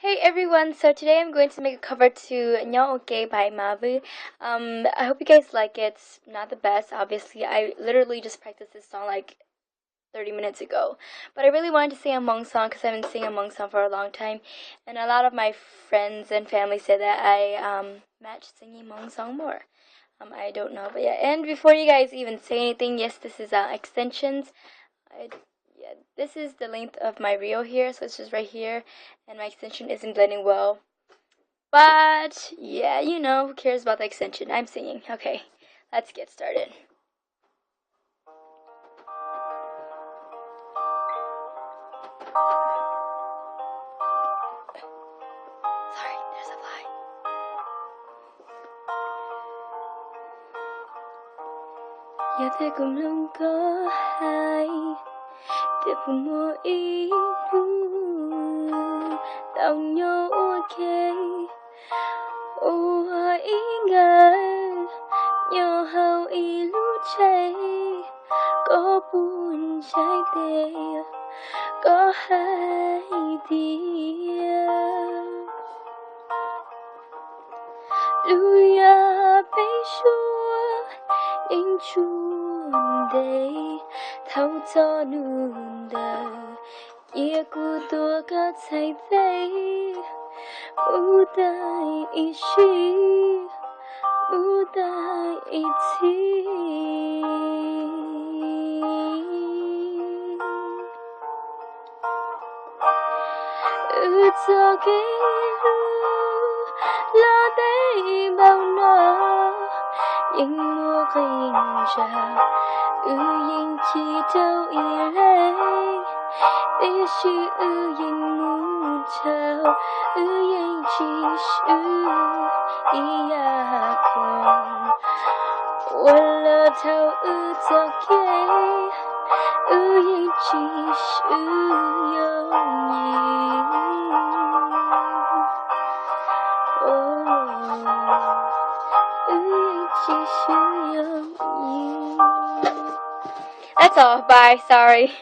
Hey everyone, so today I'm going to make a cover to Nyob by Mavu. I hope you guys like it. It's not the best, obviously. I literally just practiced this song like 30 minutes ago. But I really wanted to sing a Hmong song because I've been singing a Hmong song for a long time. And a lot of my friends and family said that I match singing Hmong song more. I don't know, but yeah. And before you guys even say anything, yes, this is extensions. Yeah, this is the length of my reel here, so it's just right here, and my extension isn't blending well. But yeah, who cares about the extension? I'm singing. Okay, let's get started. Sorry, there's a fly. Giờ thế cùng lòng có hai để cùng mùa ý tao nhau ok ô ý ngờ nhau hao ý lúc cháy có buồn trái tim có hai tia lưu ya bay chúa in chuồn đầy thâu cho nương đời kia của tôi có say thấy u tai ý chi u tai ý chi cho cái lo đây bao nó những mùa kinh trà yên chỉ đâu ý lấy để chỉ yên muốn chào yên chỉ ý con wala thao cho cái yên chỉ yong That's all. Bye. Sorry.